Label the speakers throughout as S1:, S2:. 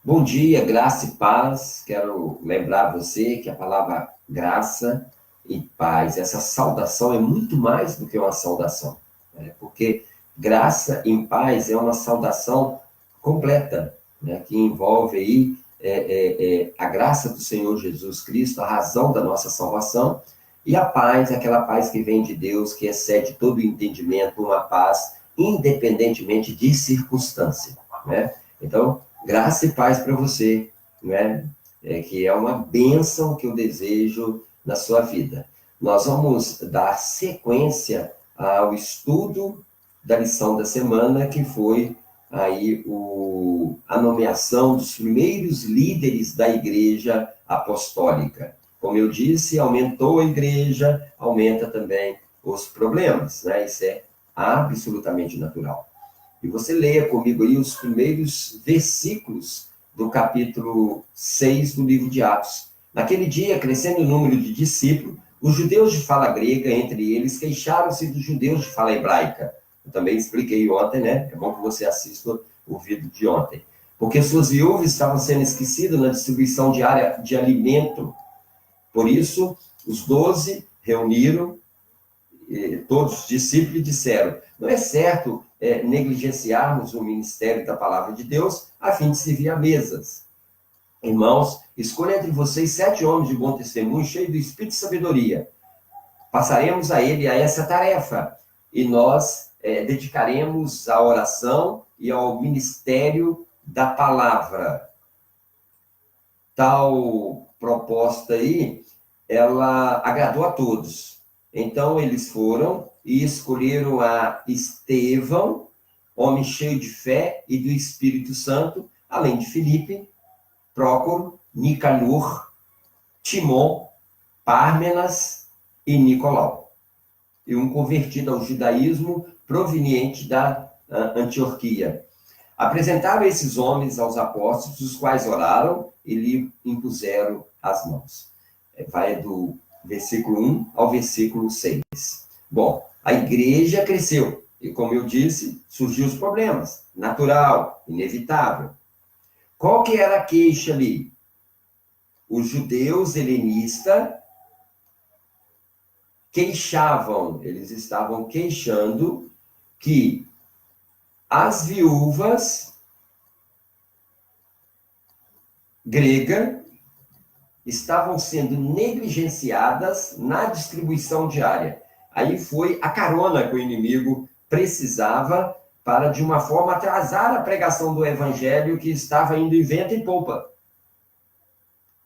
S1: Bom dia, graça e paz. Quero lembrar você que a palavra graça e paz, essa saudação é muito mais do que uma saudação, né? Porque graça e paz é uma saudação completa, né? Que envolve aí a graça do Senhor Jesus Cristo, a razão da nossa salvação, e a paz, aquela paz que vem de Deus, que excede todo o entendimento, uma paz independentemente de circunstância, né? Então, graça e paz para você, né? Que é uma bênção que eu desejo na sua vida. Nós vamos dar sequência ao estudo da lição da semana, que foi aí a nomeação dos primeiros líderes da Igreja Apostólica. Como eu disse, aumentou a igreja, aumenta também os problemas, né? Isso é absolutamente natural. E você leia comigo aí os primeiros versículos do capítulo 6 do livro de Atos. Naquele dia, crescendo o número de discípulos, os judeus de fala grega, entre eles, queixaram-se dos judeus de fala hebraica. Eu também expliquei ontem, né? É bom que você assista o vídeo de ontem. Porque suas viúvas estavam sendo esquecidas na distribuição diária de alimento. Por isso, os 12 reuniram todos os discípulos disseram: não é certo negligenciarmos o ministério da palavra de Deus a fim de servir a mesas. Irmãos, escolha entre vocês 7 homens de bom testemunho, cheios do espírito de sabedoria. Passaremos a essa tarefa e nós dedicaremos à oração e ao ministério da palavra. Tal proposta aí, ela agradou a todos. Então, eles foram e escolheram a Estevão, homem cheio de fé e do Espírito Santo, além de Filipe, Prócoro, Nicanor, Timon, Pármenas e Nicolau. E um convertido ao judaísmo proveniente da Antioquia. Apresentaram esses homens aos apóstolos, os quais oraram e lhe impuseram as mãos. Vai do versículo 1 ao versículo 6. Bom, a igreja cresceu. E como eu disse, surgiu os problemas. Natural, inevitável. Qual que era a queixa ali? Os judeus helenistas queixavam, eles estavam queixando que as viúvas gregas estavam sendo negligenciadas na distribuição diária. Aí foi a carona que o inimigo precisava para, de uma forma, atrasar a pregação do evangelho que estava indo em vento e popa.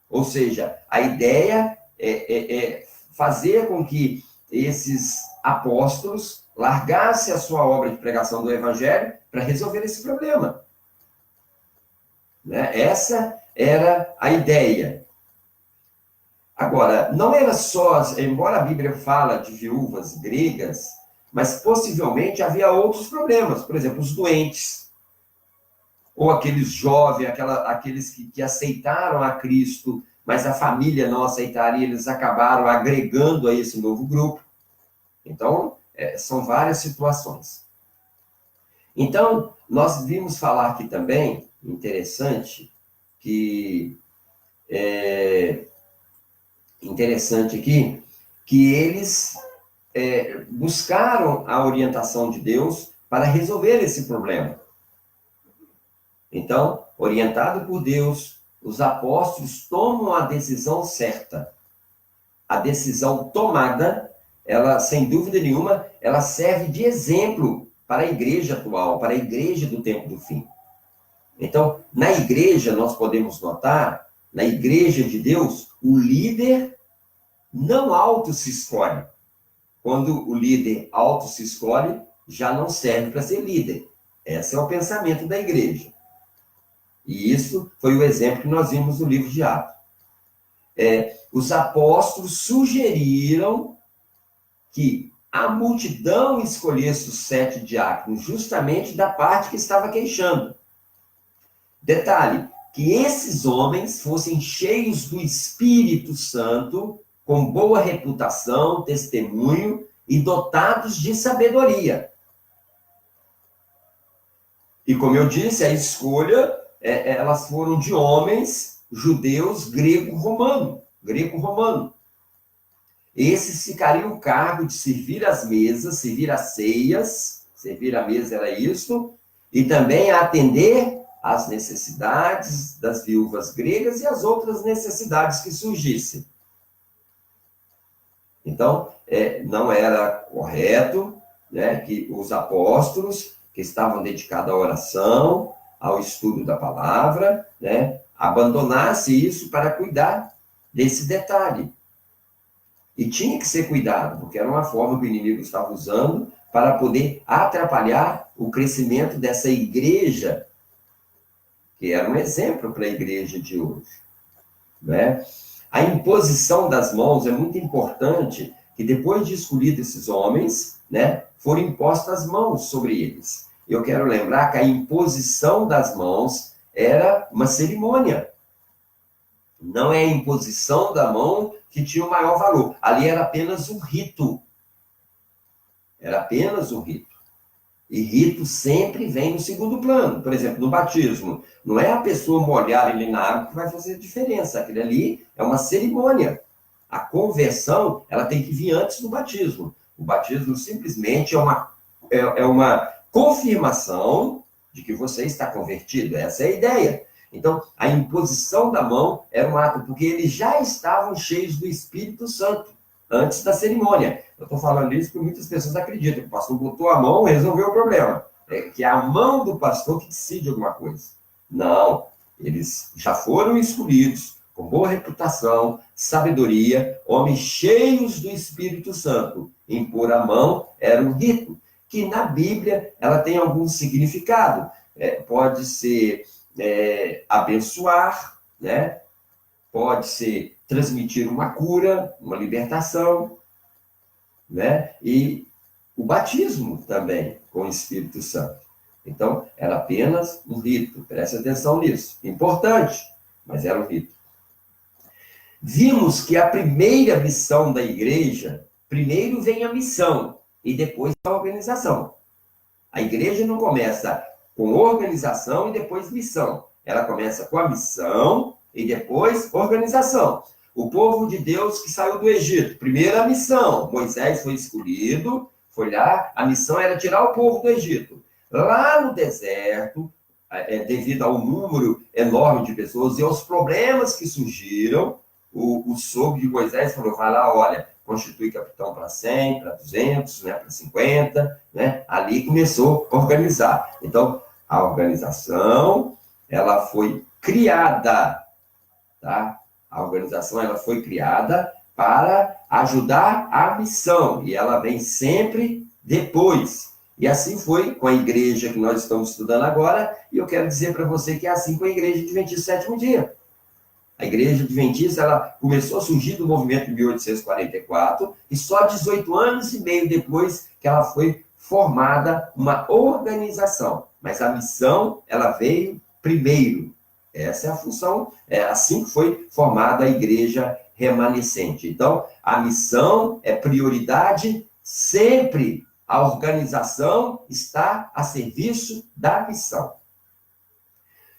S1: Ou seja, a ideia é fazer com que esses apóstolos largassem a sua obra de pregação do evangelho para resolver esse problema. Né? Essa era a ideia. Agora, não era só, embora a Bíblia fala de viúvas gregas, mas possivelmente havia outros problemas. Por exemplo, os doentes, ou aqueles jovens, aqueles que aceitaram a Cristo, mas a família não aceitaria, eles acabaram agregando a esse novo grupo. Então, são várias situações. Então, nós vimos falar aqui também, interessante, que eles buscaram a orientação de Deus para resolver esse problema. Então, orientado por Deus, os apóstolos tomam a decisão certa. A decisão tomada, ela, sem dúvida nenhuma, ela serve de exemplo para a igreja atual, para a igreja do tempo do fim. Então, na igreja, nós podemos notar, na igreja de Deus, o líder não auto se escolhe. Quando o líder auto se escolhe, já não serve para ser líder. Esse é o pensamento da igreja. E isso foi o exemplo que nós vimos no livro de Atos. Os apóstolos sugeriram que a multidão escolhesse os 7 diáconos, justamente da parte que estava queixando. Detalhe, que esses homens fossem cheios do Espírito Santo, com boa reputação, testemunho e dotados de sabedoria. E como eu disse, a escolha elas foram de homens judeus greco-romano. Esses ficariam o cargo de servir as mesas, servir as ceias, servir a mesa era isso, e também atender às necessidades das viúvas gregas e as outras necessidades que surgissem. Então, não era correto, né, que os apóstolos, que estavam dedicados à oração, ao estudo da palavra, né, abandonassem isso para cuidar desse detalhe. E tinha que ser cuidado, porque era uma forma que o inimigo estava usando para poder atrapalhar o crescimento dessa igreja, que era um exemplo para a igreja de hoje, né? A imposição das mãos é muito importante, que depois de escolhidos esses homens, né, foram impostas as mãos sobre eles. Eu quero lembrar que a imposição das mãos era uma cerimônia. Não é a imposição da mão que tinha o maior valor. Ali era apenas um rito. Era apenas um rito. E rito sempre vem no segundo plano. Por exemplo, no batismo, não é a pessoa molhar ele na água que vai fazer diferença. Aquilo ali é uma cerimônia. A conversão, ela tem que vir antes do batismo. O batismo simplesmente é uma confirmação de que você está convertido. Essa é a ideia. Então, a imposição da mão era um ato, porque eles já estavam cheios do Espírito Santo antes da cerimônia. Eu estou falando isso porque muitas pessoas acreditam que o pastor botou a mão e resolveu o problema. É que é a mão do pastor que decide alguma coisa. Não, eles já foram escolhidos com boa reputação, sabedoria, homens cheios do Espírito Santo. Impor a mão era um rito, que na Bíblia ela tem algum significado. Pode ser abençoar, né? Pode ser transmitir uma cura, uma libertação, né? E o batismo também com o Espírito Santo. Então, era apenas um rito. Preste atenção nisso. Importante, mas era um rito. Vimos que a primeira missão da igreja, primeiro vem a missão e depois a organização. A igreja não começa com organização e depois missão. Ela começa com a missão e depois organização. O povo de Deus que saiu do Egito, primeira missão, Moisés foi escolhido, foi lá, a missão era tirar o povo do Egito. Lá no deserto, devido ao número enorme de pessoas e aos problemas que surgiram, o sogro de Moisés falou, vai lá, olha, constitui capitão para 100, para 200, né, para 50, né? Ali começou a organizar. Então, a organização, ela foi criada, tá? A organização, ela foi criada para ajudar a missão, e ela vem sempre depois. E assim foi com a igreja que nós estamos estudando agora, e eu quero dizer para você que é assim com a igreja adventista do sétimo dia. A igreja adventista, ela começou a surgir do movimento em 1844, e só 18 anos e meio depois que ela foi formada uma organização. Mas a missão, ela veio primeiro. Essa é a função, é assim que foi formada a igreja remanescente. Então, a missão é prioridade sempre. A organização está a serviço da missão.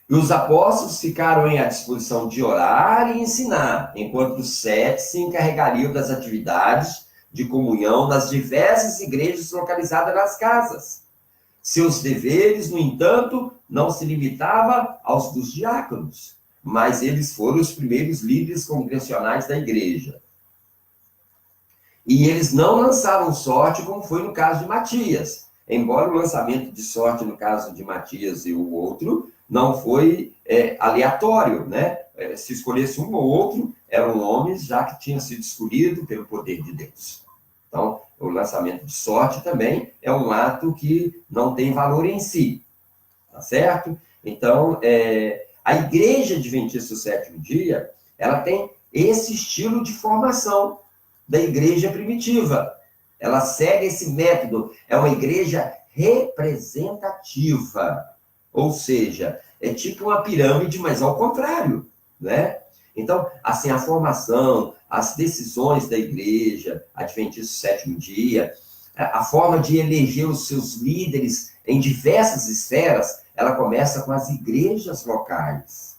S1: E os apóstolos ficaram à disposição de orar e ensinar, enquanto os 7 se encarregariam das atividades de comunhão nas diversas igrejas localizadas nas casas. Seus deveres, no entanto, não se limitavam aos dos diáconos, mas eles foram os primeiros líderes congregacionais da igreja. E eles não lançaram sorte, como foi no caso de Matias. Embora o lançamento de sorte no caso de Matias e o outro não foi aleatório, né? Se escolhesse um ou outro, eram homens já que tinham sido escolhidos pelo poder de Deus. Então, o lançamento de sorte também é um ato que não tem valor em si, tá certo? Então, a igreja adventista do sétimo dia, ela tem esse estilo de formação da igreja primitiva. Ela segue esse método, é uma igreja representativa, ou seja, é tipo uma pirâmide, mas ao contrário, né? Então, assim, a formação, as decisões da igreja adventista do sétimo dia, a forma de eleger os seus líderes em diversas esferas, ela começa com as igrejas locais.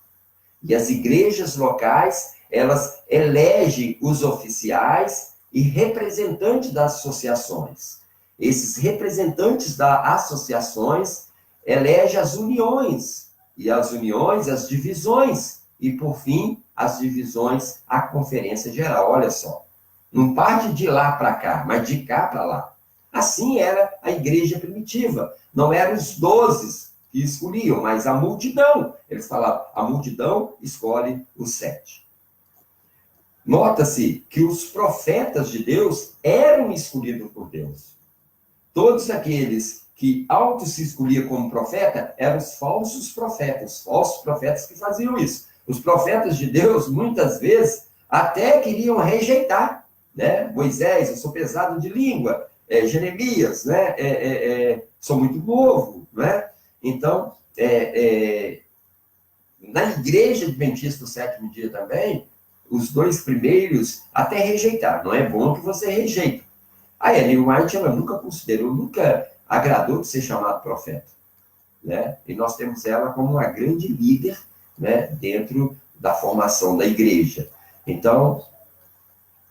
S1: E as igrejas locais, elas elegem os oficiais e representantes das associações. Esses representantes das associações elegem as uniões, e as uniões, as divisões, e, por fim, as divisões, a conferência geral. Olha só, não parte de lá para cá, mas de cá para lá. Assim era a igreja primitiva. Não eram os 12 que escolhiam, mas a multidão. Eles falavam, a multidão escolhe os 7. Nota-se que os profetas de Deus eram escolhidos por Deus. Todos aqueles que auto se escolhiam como profeta eram os falsos profetas que faziam isso. Os profetas de Deus, muitas vezes, até queriam rejeitar, né? Moisés, eu sou pesado de língua, Jeremias, né? Sou muito novo, né? Então, na igreja adventista do sétimo dia também, os 2 primeiros até rejeitaram. Não é bom que você rejeite. A Ellen White, ela nunca considerou, nunca agradou de ser chamado profeta, né? E nós temos ela como uma grande líder, né, dentro da formação da igreja. Então,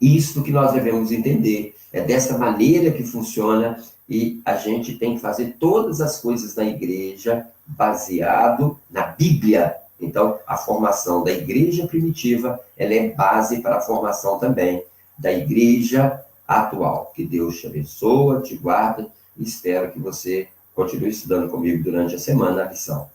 S1: isto que nós devemos entender, é dessa maneira que funciona, e a gente tem que fazer todas as coisas na igreja baseado na Bíblia. Então, a formação da igreja primitiva, ela é base para a formação também da igreja atual. Que Deus te abençoe, te guarda, e espero que você continue estudando comigo durante a semana a lição.